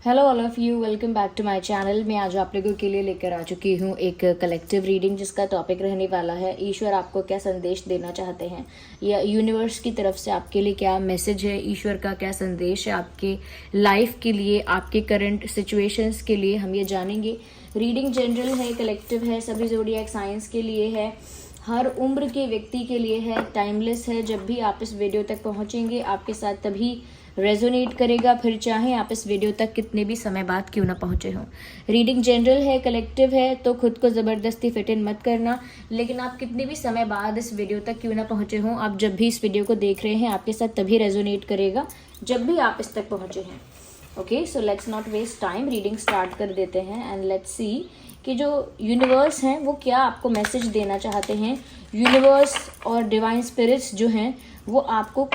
Hello all of you, welcome back to my channel. मैं आज आप लोगों के लिए लेकर आ चुकी हूँ एक कलेक्टिव रीडिंग जिसका टॉपिक रहने वाला है ईश्वर आपको क्या संदेश देना चाहते हैं, या यूनिवर्स की तरफ से आपके लिए क्या मैसेज है, ईश्वर का क्या संदेश है आपके लाइफ के लिए, आपके करंट सिचुएशंस के लिए, हम ये जानेंगे। रीडिंग जनरल है, कलेक्टिव है, सभी ज़ोडिएक साइंस के लिए है, हर उम्र के व्यक्ति के लिए है, टाइमलेस है। जब भी आप इस वीडियो तक पहुँचेंगे आपके साथ तभी रेजोनेट करेगा, फिर चाहे आप इस वीडियो तक कितने भी समय बाद क्यों ना पहुंचे हों। रीडिंग जनरल है, कलेक्टिव है, तो खुद को ज़बरदस्ती फिट इन मत करना। लेकिन आप कितने भी समय बाद इस वीडियो तक क्यों ना पहुंचे हों, आप जब भी इस वीडियो को देख रहे हैं आपके साथ तभी रेजोनेट करेगा जब भी आप इस तक पहुंचे हैं। Okay, so let's not waste time, reading start कर देते हैं एंड लेट्स सी कि जो यूनिवर्स हैं वो क्या आपको मैसेज देना चाहते हैं। यूनिवर्स और डिवाइन स्पिरिट्स जो हैं वो आपको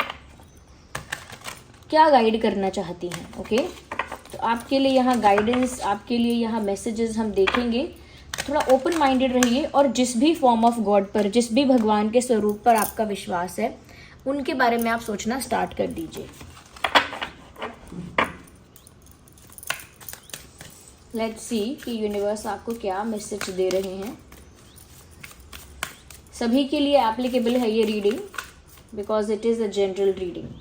क्या गाइड करना चाहती हैं। ओके, तो आपके लिए यहाँ गाइडेंस, आपके लिए यहाँ मैसेजेस हम देखेंगे। थोड़ा ओपन माइंडेड रहिए और जिस भी फॉर्म ऑफ गॉड पर, जिस भी भगवान के स्वरूप पर आपका विश्वास है उनके बारे में आप सोचना स्टार्ट कर दीजिए। लेट्स सी कि यूनिवर्स आपको क्या मैसेज दे रहे हैं। सभी के लिए एप्लीकेबल है ये reading because it is a general reading.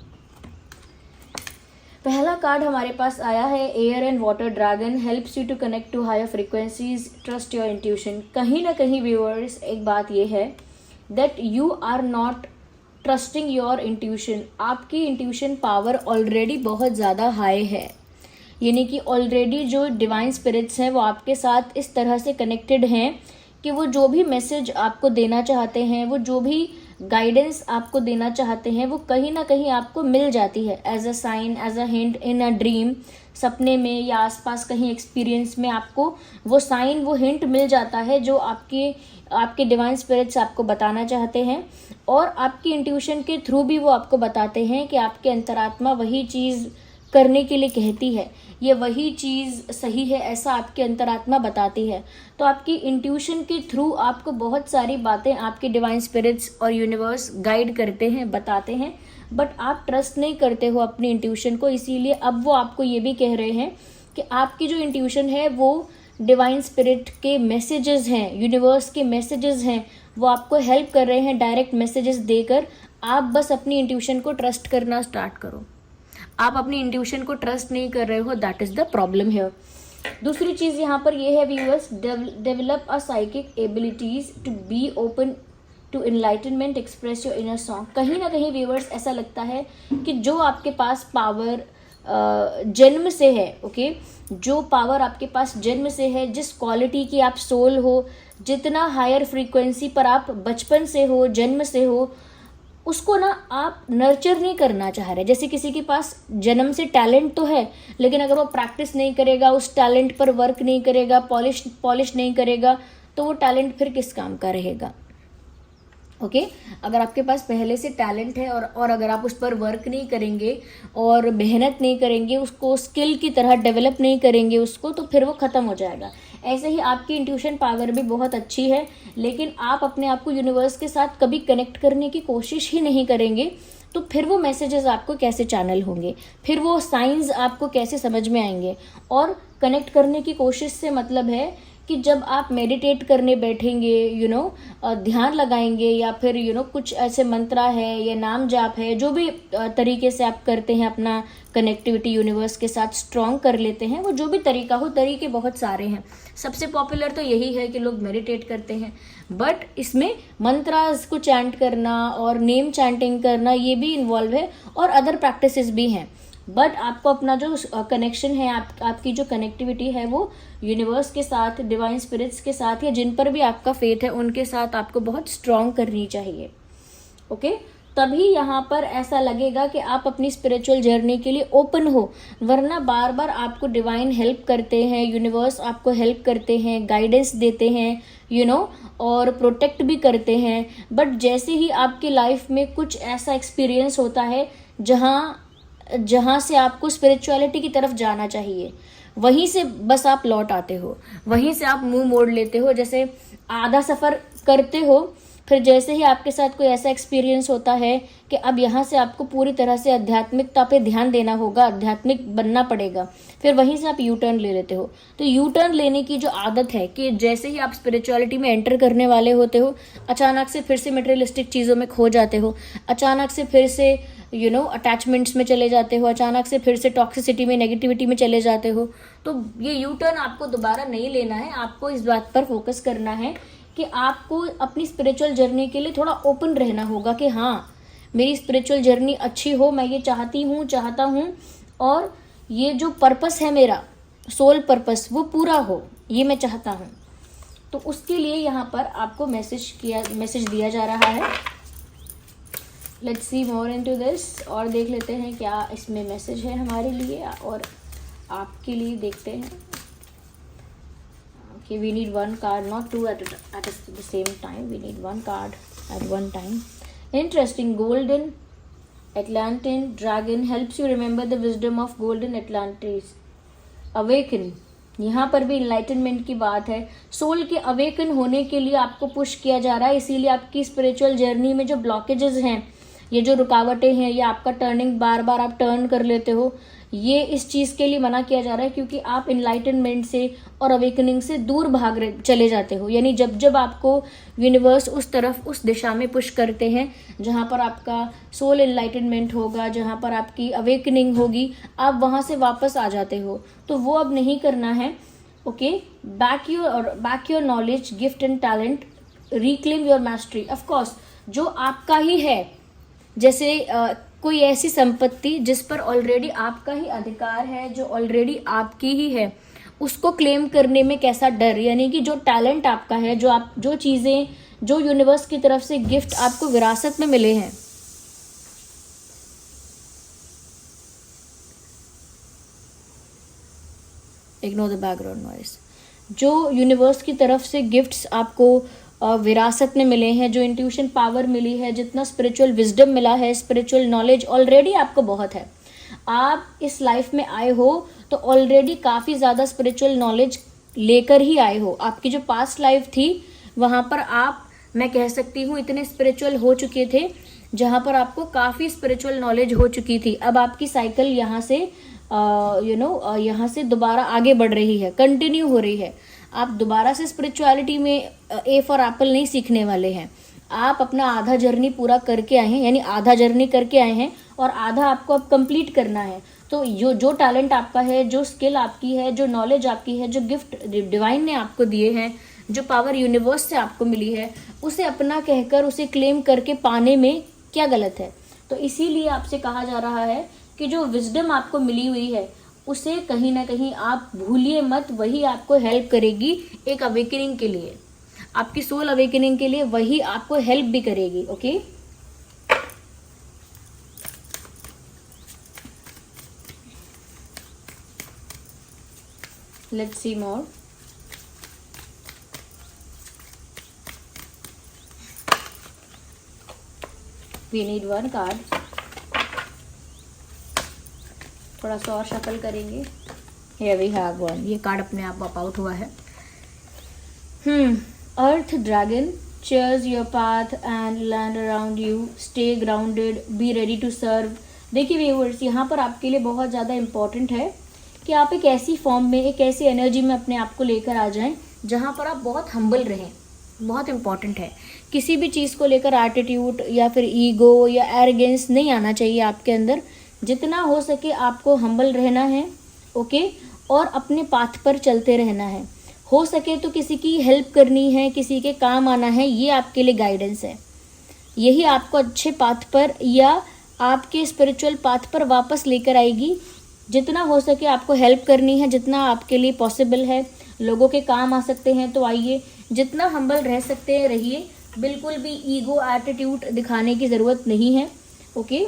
पहला कार्ड हमारे पास आया है, air and water dragon helps you to connect to higher frequencies, trust your intuition. कहीं ना कहीं व्यूअर्स एक बात ये है that you are not trusting your intuition. आपकी इंट्यूशन पावर ऑलरेडी बहुत ज़्यादा हाई है, यानी कि ऑलरेडी जो डिवाइन स्पिरिट्स हैं वो आपके साथ इस तरह से कनेक्टेड हैं कि वो जो भी मैसेज आपको देना चाहते हैं, वो जो भी गाइडेंस आपको देना चाहते हैं वो कहीं ना कहीं आपको मिल जाती है as a sign, as a hint, in a dream, सपने में या आसपास कहीं एक्सपीरियंस में आपको वो साइन, वो हिंट मिल जाता है जो आपके डिवाइन स्पिरिट्स आपको बताना चाहते हैं। और आपकी इंट्यूशन के थ्रू भी वो आपको बताते हैं कि आपके अंतरात्मा वही चीज़ करने के लिए कहती है, ये वही चीज़ सही है, ऐसा आपके अंतरात्मा बताती है। तो आपकी इंट्यूशन के थ्रू आपको बहुत सारी बातें आपके डिवाइन स्पिरिट्स और यूनिवर्स गाइड करते हैं, बताते हैं, बट आप ट्रस्ट नहीं करते हो अपनी इंट्यूशन को। इसीलिए अब वो आपको ये भी कह रहे हैं कि आपकी जो इंट्यूशन है वो डिवाइन स्पिरिट के मैसेजेस हैं, यूनिवर्स के मैसेजेस हैं, वो आपको हेल्प कर रहे हैं डायरेक्ट मैसेजेस देकर। आप बस अपनी इंट्यूशन को ट्रस्ट करना स्टार्ट करो। आप अपनी इंट्यूशन को ट्रस्ट नहीं कर रहे हो, that is the problem here. दूसरी चीज यहाँ पर ये है viewers, develop a psychic abilities to be open to enlightenment, express your inner song. कहीं ना कहीं व्यूअर्स ऐसा लगता है कि जो आपके पास पावर जन्म से है, ओके, जो पावर आपके पास जन्म से है, जिस क्वालिटी की आप सोल हो, जितना हायर फ्रीक्वेंसी पर आप बचपन से हो, जन्म से हो, उसको ना आप नर्चर नहीं करना चाह रहे। जैसे किसी के पास जन्म से टैलेंट तो है, लेकिन अगर वो प्रैक्टिस नहीं करेगा, उस टैलेंट पर वर्क नहीं करेगा, पॉलिश नहीं करेगा, तो वो टैलेंट फिर किस काम का रहेगा। ओके, अगर आपके पास पहले से टैलेंट है और अगर आप उस पर वर्क नहीं करेंगे और मेहनत नहीं करेंगे, उसको स्किल की तरह डेवलप नहीं करेंगे उसको, तो फिर वो ख़त्म हो जाएगा। ऐसे ही आपकी इंट्यूशन पावर भी बहुत अच्छी है, लेकिन आप अपने आप को यूनिवर्स के साथ कभी कनेक्ट करने की कोशिश ही नहीं करेंगे, तो फिर वो मैसेजेस आपको कैसे चैनल होंगे, फिर वो साइंस आपको कैसे समझ में आएंगे। और कनेक्ट करने की कोशिश से मतलब है कि जब आप मेडिटेट करने बैठेंगे, ध्यान लगाएंगे, या फिर कुछ ऐसे मंत्रा है या नाम जाप है, जो भी तरीके से आप करते हैं, अपना कनेक्टिविटी यूनिवर्स के साथ स्ट्रॉन्ग कर लेते हैं, वो जो भी तरीका हो, तरीके बहुत सारे हैं। सबसे पॉपुलर तो यही है कि लोग मेडिटेट करते हैं, बट इसमें मंत्रास को चैंट करना और नेम चैंटिंग करना ये भी इन्वॉल्व है, और अदर प्रैक्टिसेस भी हैं। बट आपको अपना जो कनेक्शन है, आपकी जो कनेक्टिविटी है वो यूनिवर्स के साथ, डिवाइन स्पिरिट्स के साथ, या जिन पर भी आपका फेथ है उनके साथ आपको बहुत स्ट्रॉन्ग करनी चाहिए। ओके, तभी यहाँ पर ऐसा लगेगा कि आप अपनी स्पिरिचुअल जर्नी के लिए ओपन हो, वरना बार बार आपको डिवाइन हेल्प करते हैं, यूनिवर्स आपको हेल्प करते हैं, गाइडेंस देते हैं, और प्रोटेक्ट भी करते हैं। बट जैसे ही आपकी लाइफ में कुछ ऐसा एक्सपीरियंस होता है जहाँ से आपको स्पिरिचुअलिटी की तरफ जाना चाहिए, वहीं से बस आप लौट आते हो, वहीं से आप मुंह मोड़ लेते हो। जैसे आधा सफ़र करते हो फिर जैसे ही आपके साथ कोई ऐसा एक्सपीरियंस होता है कि अब यहाँ से आपको पूरी तरह से आध्यात्मिकता पे ध्यान देना होगा, आध्यात्मिक बनना पड़ेगा, फिर वहीं से आप यू टर्न ले लेते हो। तो यू टर्न लेने की जो आदत है कि जैसे ही आप स्पिरिचुअलिटी में एंटर करने वाले होते हो, अचानक से फिर से मटेरियलिस्टिक चीज़ों में खो जाते हो, अचानक से फिर से अटैचमेंट्स में चले जाते हो, अचानक से फिर से टॉक्सिसिटी में, नेगेटिविटी में चले जाते हो। तो ये यू टर्न आपको दोबारा नहीं लेना है। आपको इस बात पर फोकस करना है कि आपको अपनी स्पिरिचुअल जर्नी के लिए थोड़ा ओपन रहना होगा कि हाँ, मेरी स्पिरिचुअल जर्नी अच्छी हो, मैं ये चाहता हूँ और ये जो पर्पस है मेरा, सोल पर्पस, वो पूरा हो, ये मैं चाहता हूँ। तो उसके लिए यहाँ पर आपको मैसेज दिया जा रहा है। Let's see more into this, और देख लेते हैं क्या इसमें मैसेज है हमारे लिए और आपके लिए। देखते हैं। Okay, we need one card, not two at the same time. We need one card at one time. Interesting. Golden Atlantean dragon helps you remember the wisdom of golden Atlantis. Awaken. यहाँ पर भी enlightenment की बात है। Soul के awaken होने के लिए आपको पुश किया जा रहा है, इसीलिए आपकी स्पिरिचुअल जर्नी में जो ब्लॉकेजेस हैं, ये जो रुकावटें हैं, ये आपका टर्निंग बार बार आप टर्न कर लेते हो, ये इस चीज़ के लिए मना किया जा रहा है क्योंकि आप इनलाइटनमेंट से और अवेकनिंग से दूर चले जाते हो। यानी जब जब आपको यूनिवर्स उस तरफ, उस दिशा में पुश करते हैं जहाँ पर आपका सोल इनलाइटनमेंट होगा, जहाँ पर आपकी अवेकनिंग होगी, आप वहाँ से वापस आ जाते हो। तो वो अब नहीं करना है। Okay, back your knowledge, gift and talent, reclaim your mastery. Of course जो आपका ही है, जैसे कोई ऐसी संपत्ति जिस पर ऑलरेडी आपका ही अधिकार है, जो ऑलरेडी आपकी ही है, उसको क्लेम करने में कैसा डर। यानी कि जो टैलेंट आपका है, जो चीज़ें, जो यूनिवर्स की तरफ से गिफ्ट आपको विरासत में मिले हैं, इग्नोर द बैकग्राउंड नॉइस, जो यूनिवर्स की तरफ से गिफ्ट्स आपको विरासत में मिले हैं, जो इंट्यूशन पावर मिली है, जितना स्पिरिचुअल विजडम मिला है, स्पिरिचुअल नॉलेज ऑलरेडी आपको बहुत है। आप इस लाइफ में आए हो तो ऑलरेडी काफ़ी ज़्यादा स्पिरिचुअल नॉलेज लेकर ही आए हो। आपकी जो पास्ट लाइफ थी वहाँ पर आप, मैं कह सकती हूँ, इतने स्पिरिचुअल हो चुके थे जहाँ पर आपको काफ़ी स्पिरिचुअल नॉलेज हो चुकी थी। अब आपकी साइकिल यहाँ से यहाँ से दोबारा आगे बढ़ रही है, कंटिन्यू हो रही है। आप दोबारा से स्पिरिचुअलिटी में ए फॉर एप्पल नहीं सीखने वाले हैं। आप अपना आधा जर्नी पूरा करके आए हैं, यानी आधा जर्नी करके आए हैं और आधा आपको अब कंप्लीट करना है। तो जो टैलेंट आपका है, जो स्किल आपकी है, जो नॉलेज आपकी है, जो गिफ्ट डिवाइन ने आपको दिए हैं, जो पावर यूनिवर्स से आपको मिली है, उसे अपना कहकर, उसे क्लेम करके पाने में क्या गलत है। तो इसीलिए आपसे कहा जा रहा है कि जो विजडम आपको मिली हुई है उसे कहीं ना कहीं आप भूलिए मत। वही आपको हेल्प करेगी एक अवेकनिंग के लिए, आपकी सोल अवेकनिंग के लिए वही आपको हेल्प भी करेगी। Okay, let's see more. We need one card. थोड़ा सा और शफल करेंगे। Here we have one। ये कार्ड अपने आप पॉप आउट हुआ है। अर्थ dragon cheers your path and land around you, stay grounded, be ready to serve। देखिए व्यूअर्स, यहाँ पर आपके लिए बहुत ज़्यादा इम्पॉर्टेंट है कि आप एक ऐसी फॉर्म में, एक ऐसी एनर्जी में अपने आप को लेकर आ जाएं जहाँ पर आप बहुत हम्बल रहें। बहुत इम्पॉर्टेंट है। किसी भी चीज़ को लेकर एटीट्यूड या फिर ईगो या एरोगेंस नहीं आना चाहिए आपके अंदर। जितना हो सके आपको हम्बल रहना है। ओके, और अपने पाथ पर चलते रहना है। हो सके तो किसी की हेल्प करनी है, किसी के काम आना है, ये आपके लिए गाइडेंस है। यही आपको अच्छे पाथ पर या आपके स्पिरिचुअल पाथ पर वापस लेकर आएगी। जितना हो सके आपको हेल्प करनी है, जितना आपके लिए पॉसिबल है। लोगों के काम आ सकते हैं तो आइए, जितना हम्बल रह सकते हैं रहिए। बिल्कुल भी ईगो एटीट्यूड दिखाने की ज़रूरत नहीं है। Okay,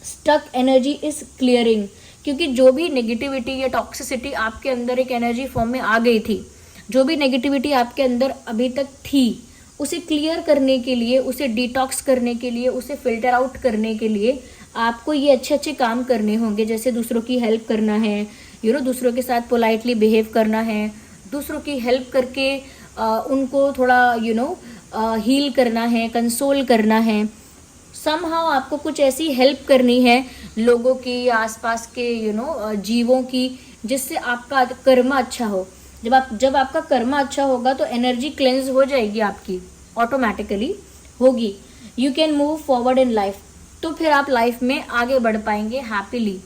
stuck energy is clearing, क्योंकि जो भी नेगेटिविटी या टॉक्सिसिटी आपके अंदर एक एनर्जी फॉर्म में आ गई थी, जो भी नेगेटिविटी आपके अंदर अभी तक थी, उसे क्लियर करने के लिए, उसे डिटॉक्स करने के लिए, उसे फिल्टर आउट करने के लिए आपको ये अच्छे अच्छे काम करने होंगे। जैसे दूसरों की हेल्प करना है, दूसरों के साथ पोलाइटली बिहेव करना है, दूसरों की हेल्प करके उनको थोड़ा हील करना है, कंसोल करना है, समहाउ आपको कुछ ऐसी हेल्प करनी है लोगों की, आसपास के जीवों की, जिससे आपका कर्मा अच्छा हो। जब आपका कर्मा अच्छा होगा तो एनर्जी क्लेंज हो जाएगी आपकी, ऑटोमेटिकली होगी। You can move forward in life, तो फिर आप लाइफ में आगे बढ़ पाएंगे हैप्पीली।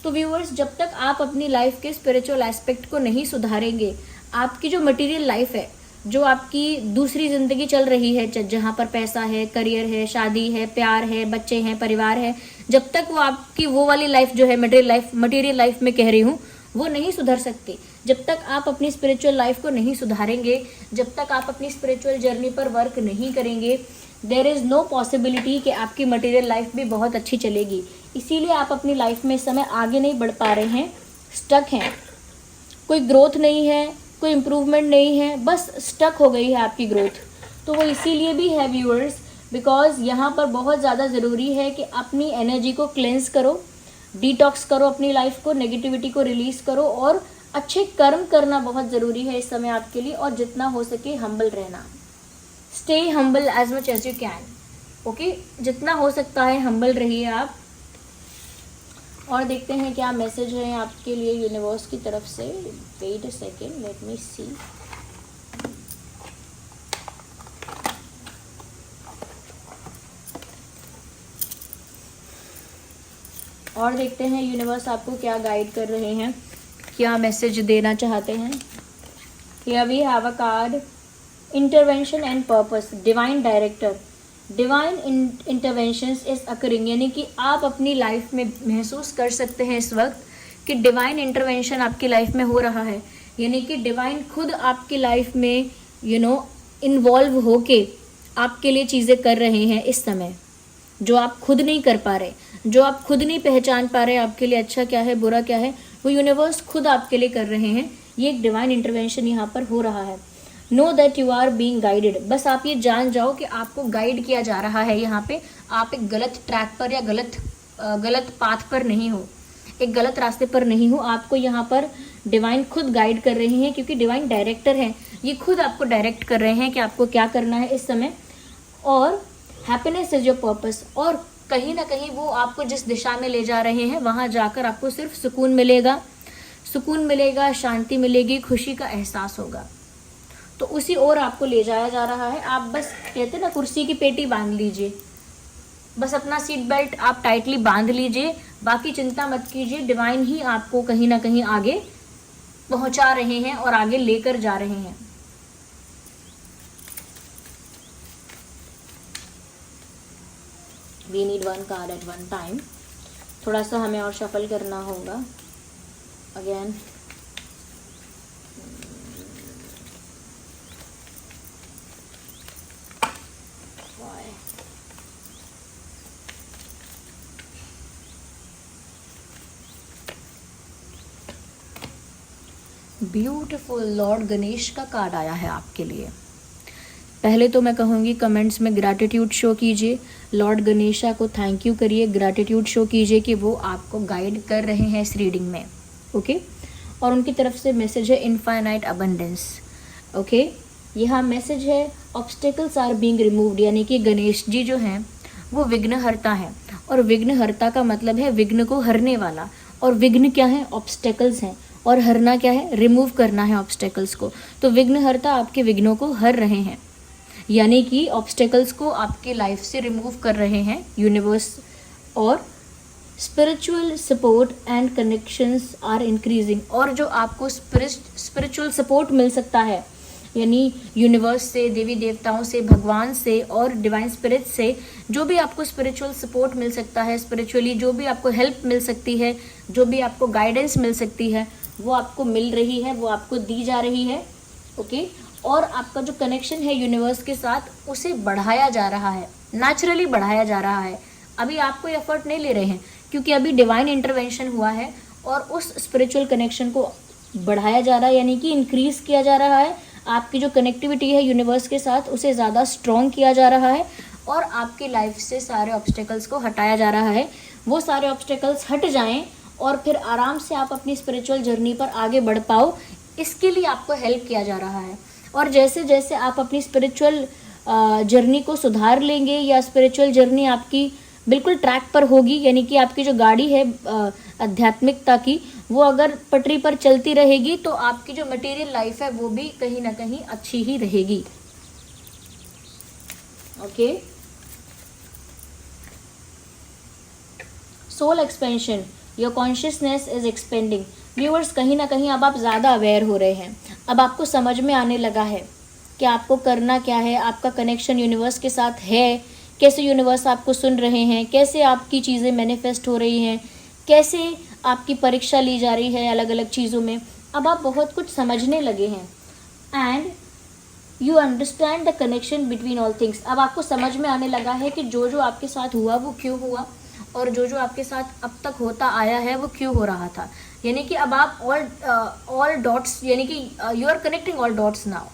तो व्यूअर्स, जब तक आप अपनी लाइफ के स्पिरिचुअल एस्पेक्ट को नहीं सुधारेंगे, आपकी जो मटेरियल लाइफ है, जो आपकी दूसरी जिंदगी चल रही है, जहाँ पर पैसा है, करियर है, शादी है, प्यार है, बच्चे हैं, परिवार है, जब तक वो आपकी वो वाली लाइफ जो है मटेरियल लाइफ में कह रही हूँ, वो नहीं सुधर सकती। जब तक आप अपनी स्पिरिचुअल लाइफ को नहीं सुधारेंगे, जब तक आप अपनी स्पिरिचुअल जर्नी पर वर्क नहीं करेंगे, देयर इज़ नो पॉसिबिलिटी कि आपकी मटेरियल लाइफ भी बहुत अच्छी चलेगी। इसीलिए आप अपनी लाइफ में इस समय आगे नहीं बढ़ पा रहे हैं, स्टक हैं, कोई ग्रोथ नहीं है, कोई इम्प्रूवमेंट नहीं है, बस स्टक हो गई है आपकी ग्रोथ। तो वो इसीलिए भी है व्यूअर्स, बिकॉज यहाँ पर बहुत ज़्यादा ज़रूरी है कि अपनी एनर्जी को क्लेंस करो, डिटॉक्स करो अपनी लाइफ को, नेगेटिविटी को रिलीज़ करो, और अच्छे कर्म करना बहुत ज़रूरी है इस समय आपके लिए, और जितना हो सके हम्बल रहना। Stay humble as much as you can, okay, जितना हो सकता है हम्बल रहिए आप। और देखते हैं क्या मैसेज है आपके लिए यूनिवर्स की तरफ से। Wait a second, let me see. और देखते हैं यूनिवर्स आपको क्या गाइड कर रहे हैं, क्या मैसेज देना चाहते हैं। Here we have a card, intervention and purpose, divine director, divine interventions is occurring, यानी कि आप अपनी लाइफ में महसूस कर सकते हैं इस वक्त कि डिवाइन इंटरवेंशन आपकी लाइफ में हो रहा है, यानी कि डिवाइन खुद आपकी लाइफ में इन्वॉल्व होके आपके लिए चीज़ें कर रहे हैं इस समय, जो आप खुद नहीं कर पा रहे, जो आप खुद नहीं पहचान पा रहे आपके लिए अच्छा क्या है, बुरा क्या है, वो यूनिवर्स खुद आपके लिए कर रहे हैं। ये एक डिवाइन इंटरवेंशन यहाँ पर हो रहा है। Know that you are being guided, बस आप ये जान जाओ कि आपको गाइड किया जा रहा है यहाँ पे, आप एक गलत ट्रैक पर या गलत पाथ पर नहीं हो, एक गलत रास्ते पर नहीं हो, आपको यहाँ पर डिवाइन खुद गाइड कर रहे हैं, क्योंकि डिवाइन डायरेक्टर हैं, ये खुद आपको डायरेक्ट कर रहे हैं कि आपको क्या करना है इस समय। और हैप्पीनेस इज योर पर्पस, और कहीं ना कहीं वो आपको जिस दिशा में ले जा रहे हैं वहाँ जाकर आपको सिर्फ सुकून मिलेगा, शांति मिलेगी, खुशी का एहसास होगा, तो उसी ओर आपको ले जाया जा रहा है। आप बस कहते हैं ना, कुर्सी की पेटी बांध लीजिए, बस अपना सीट बेल्ट आप टाइटली बांध लीजिए, बाकी चिंता मत कीजिए, डिवाइन ही आपको कहीं ना कहीं आगे पहुंचा रहे हैं और आगे लेकर जा रहे हैं। We need one card at one time, थोड़ा सा हमें और शफल करना होगा अगेन। ब्यूटीफुल लॉर्ड गणेश का कार्ड आया है आपके लिए। पहले तो मैं कहूँगी कमेंट्स में ग्रैटिट्यूड शो कीजिए, लॉर्ड गणेशा को थैंक यू करिए, ग्रैटिट्यूड शो कीजिए कि वो आपको गाइड कर रहे हैं इस रीडिंग में, ओके। और उनकी तरफ से मैसेज है इनफाइनाइट अबंडेंस, ओके। यहाँ मैसेज है ऑब्स्टेकल्स आर बीइंग रिमूव्ड, यानी कि गणेश जी जो हैं वो विघ्नहर्ता हैं, और विघ्नहर्ता का मतलब है विघ्न को हरने वाला, और विघ्न क्या है, ऑब्स्टेकल्स हैं, और हरना क्या है, रिमूव करना है ऑब्स्टेकल्स को। तो विघ्नहर्ता आपके विघ्नों को हर रहे हैं, यानी कि ऑब्स्टेकल्स को आपके लाइफ से रिमूव कर रहे हैं यूनिवर्स। और spiritual support and connections are increasing, और जो आपको स्पिरिचुअल सपोर्ट मिल सकता है, यानी यूनिवर्स से, देवी देवताओं से, भगवान से और डिवाइन स्पिरिट से, जो भी आपको स्पिरिचुअल सपोर्ट मिल सकता है, स्पिरिचुअली जो भी आपको हेल्प मिल सकती है, जो भी आपको गाइडेंस मिल सकती है, वो आपको मिल रही है, वो आपको दी जा रही है, ओके। और आपका जो कनेक्शन है यूनिवर्स के साथ उसे बढ़ाया जा रहा है, नेचुरली बढ़ाया जा रहा है। अभी आप कोई एफर्ट नहीं ले रहे हैं, क्योंकि अभी डिवाइन इंटरवेंशन हुआ है और उस स्पिरिचुअल कनेक्शन को बढ़ाया जा रहा है, यानी कि इंक्रीज किया जा रहा है। आपकी जो कनेक्टिविटी है यूनिवर्स के साथ उसे ज़्यादा स्ट्रॉन्ग किया जा रहा है, और आपकी लाइफ से सारे ऑब्स्टेकल्स को हटाया जा रहा है। वो सारे ऑब्स्टेकल्स हट जाएं और फिर आराम से आप अपनी स्पिरिचुअल जर्नी पर आगे बढ़ पाओ, इसके लिए आपको हेल्प किया जा रहा है। और जैसे जैसे आप अपनी स्पिरिचुअल जर्नी को सुधार लेंगे या स्पिरिचुअल जर्नी आपकी बिल्कुल ट्रैक पर होगी, यानी कि आपकी जो गाड़ी है आध्यात्मिकता की, वो अगर पटरी पर चलती रहेगी तो आपकी जो मटेरियल लाइफ है वो भी कहीं ना कहीं अच्छी ही रहेगी। Okay, soul expansion, your consciousness is expanding. Viewers, कहीं ना कहीं अब आप ज़्यादा अवेयर हो रहे हैं, अब आपको समझ में आने लगा है कि आपको करना क्या है, आपका कनेक्शन यूनिवर्स के साथ है, कैसे यूनिवर्स आपको सुन रहे हैं, कैसे आपकी चीज़ें मैनिफेस्ट हो रही हैं, कैसे आपकी परीक्षा ली जा रही है अलग अलग चीज़ों में। अब आप बहुत कुछ समझने लगे हैं and you understand the connection between all things. अब आपको समझ में आने लगा है कि जो जो आपके साथ हुआ वो क्यों हुआ, और जो जो आपके साथ अब तक होता आया है वो क्यों हो रहा था। यानी कि अब आप ऑल डॉट्स, यानी कि you are connecting all dots now.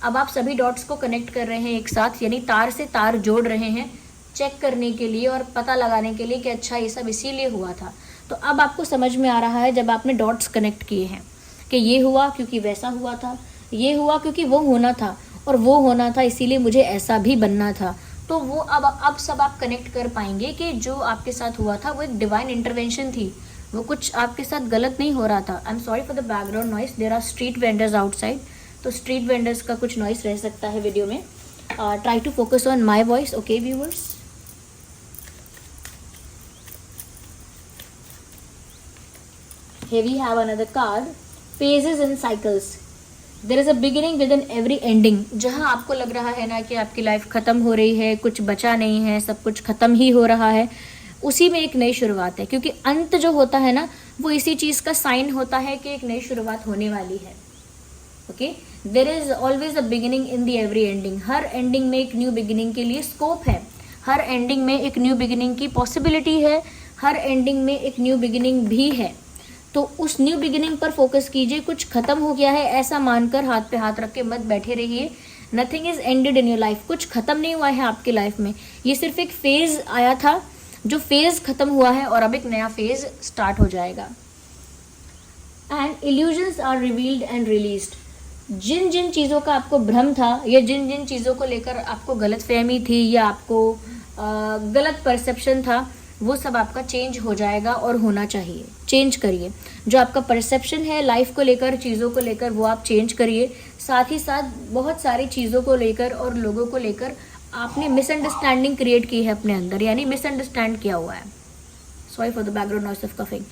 अब आप सभी डॉट्स को कनेक्ट कर रहे हैं एक साथ, यानी तार से तार जोड़ रहे हैं चेक करने के लिए और पता लगाने के लिए कि अच्छा ये सब इसीलिए हुआ था। तो अब आपको समझ में आ रहा है जब आपने डॉट्स कनेक्ट किए हैं कि ये हुआ क्योंकि वैसा हुआ था, ये हुआ क्योंकि वो होना था, और वो होना था इसीलिए मुझे ऐसा भी बनना था। तो वो अब सब आप कनेक्ट कर पाएंगे कि जो आपके साथ हुआ था वो एक डिवाइन इंटरवेंशन थी, वो कुछ आपके साथ गलत नहीं हो रहा था। I am sorry for the background noise, there are street vendors outside, तो स्ट्रीट वेंडर्स का कुछ नॉइस रह सकता है वीडियो में। Try to focus on my voice, okay viewers. Here we have another card, phases and cycles. There is a beginning within every ending. जहाँ आपको लग रहा है ना कि आपकी लाइफ ख़त्म हो रही है, कुछ बचा नहीं है, सब कुछ ख़त्म ही हो रहा है, उसी में एक नई शुरुआत है। क्योंकि अंत जो होता है ना वो इसी चीज़ का साइन होता है कि एक नई शुरुआत होने वाली है। Okay, there is always a beginning in the every ending. Her ending में एक न्यू बिगिनिंग के लिए स्कोप है, हर एंडिंग में एक न्यू बिगिनिंग की पॉसिबिलिटी है, हर एंडिंग में एक न्यू बिगिनिंग भी है। तो उस न्यू बिगिनिंग पर फोकस कीजिए। कुछ खत्म हो गया है ऐसा मानकर हाथ पे हाथ रख के मत बैठे रहिए। Nothing is ended in your life, कुछ खत्म नहीं हुआ है आपकी लाइफ में। ये सिर्फ एक फेज आया था, जो फेज खत्म हुआ है और अब एक नया फेज स्टार्ट हो जाएगा। And illusions are revealed and released. जिन जिन चीज़ों का आपको भ्रम था या जिन जिन चीज़ों को लेकर आपको गलतफहमी थी या आपको गलत परसेप्शन था, वो सब आपका चेंज हो जाएगा और होना चाहिए। चेंज करिए जो आपका परसेप्शन है लाइफ को लेकर, चीज़ों को लेकर, वो आप चेंज करिए। साथ ही साथ बहुत सारी चीज़ों को लेकर और लोगों को लेकर आपने मिसअंडरस्टैंडिंग क्रिएट की है अपने अंदर, यानी मिसअंडरस्टैंड किया हुआ है। Sorry for the background noise of coughing.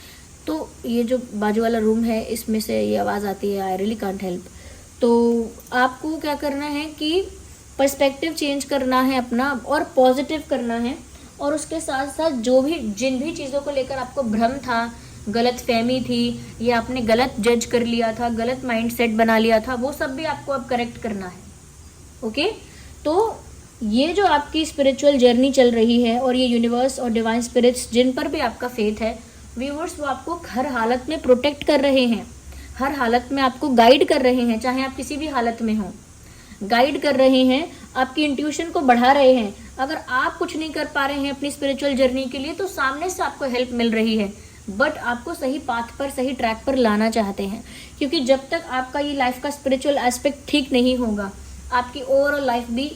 तो ये जो बाजू वाला रूम है इसमें से ये आवाज़ आती है, आई रियली कांट हेल्प। तो आपको क्या करना है कि पर्सपेक्टिव चेंज करना है अपना और पॉजिटिव करना है, और उसके साथ साथ जिन भी चीज़ों को लेकर आपको भ्रम था, गलत फहमी थी या आपने गलत जज कर लिया था, गलत माइंडसेट बना लिया था, वो सब भी आपको अब करेक्ट करना है। ओके, तो ये जो आपकी स्पिरिचुअल जर्नी चल रही है और ये यूनिवर्स और डिवाइन स्पिरिट्स जिन पर भी आपका फेथ है व्यूअर्स, वो आपको हर हालत में प्रोटेक्ट कर रहे हैं, हर हालत में आपको गाइड कर रहे हैं, चाहे आप किसी भी हालत में हो, गाइड कर रहे हैं, आपकी इंट्यूशन को बढ़ा रहे हैं। अगर आप कुछ नहीं कर पा रहे हैं अपनी स्पिरिचुअल जर्नी के लिए तो सामने से आपको हेल्प मिल रही है, बट आपको सही पाथ पर, सही ट्रैक पर लाना चाहते हैं। क्योंकि जब तक आपका ये लाइफ का स्पिरिचुअल एस्पेक्ट ठीक नहीं होगा, आपकी ओवरऑल लाइफ भी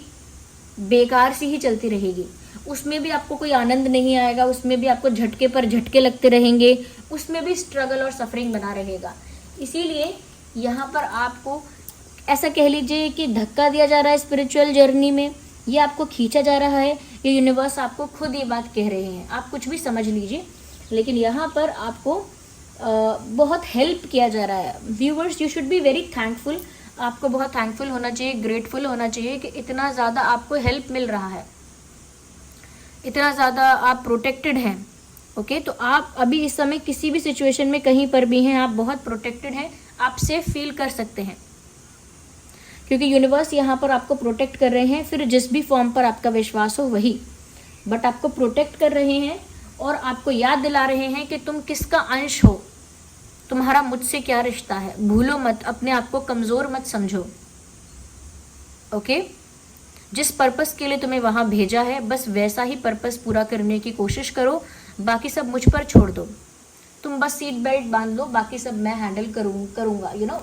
बेकार सी ही चलती रहेगी। उसमें भी आपको कोई आनंद नहीं आएगा, उसमें भी आपको झटके पर झटके लगते रहेंगे, उसमें भी स्ट्रगल और सफरिंग बना रहेगा। इसीलिए यहाँ पर आपको ऐसा कह लीजिए कि धक्का दिया जा रहा है स्पिरिचुअल जर्नी में, ये आपको खींचा जा रहा है, ये यूनिवर्स आपको खुद ये बात कह रहे हैं। आप कुछ भी समझ लीजिए, लेकिन यहाँ पर आपको बहुत हेल्प किया जा रहा है। Viewers, you should be very thankful. आपको बहुत थैंकफुल होना चाहिए, ग्रेटफुल होना चाहिए कि इतना ज़्यादा आपको हेल्प मिल रहा है, इतना ज़्यादा आप प्रोटेक्टेड हैं। ओके, तो आप अभी इस समय किसी भी सिचुएशन में कहीं पर भी हैं, आप बहुत प्रोटेक्टेड हैं, आप सेफ फील कर सकते हैं, क्योंकि यूनिवर्स यहाँ पर आपको प्रोटेक्ट कर रहे हैं। फिर जिस भी फॉर्म पर आपका विश्वास हो वही, बट आपको प्रोटेक्ट कर रहे हैं और आपको याद दिला रहे हैं कि तुम किसका अंश हो, तुम्हारा मुझसे क्या रिश्ता है। भूलो मत, अपने आप को कमज़ोर मत समझो। ओके, जिस पर्पस के लिए तुम्हें वहाँ भेजा है बस वैसा ही पर्पस पूरा करने की कोशिश करो, बाकी सब मुझ पर छोड़ दो। तुम बस सीट बेल्ट बांध लो, बाकी सब मैं हैंडल करूँगा, you know,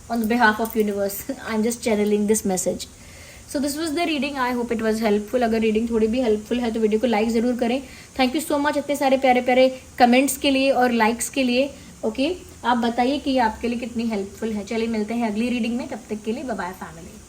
on the behalf of universe. I'm just channeling this message. So this was the reading, I hope it was helpful. अगर रीडिंग थोड़ी भी हेल्पफुल है तो वीडियो को लाइक ज़रूर करें. थैंक यू सो मच इतने सारे प्यारे प्यारे कमेंट्स के लिए और लाइक्स के लिए. ओके, आप बताइए कि ये आपके लिए कितनी हेल्पफुल है. चलिए मिलते हैं अगली रीडिंग में, तब तक के लिए बाय बाय फैमिली.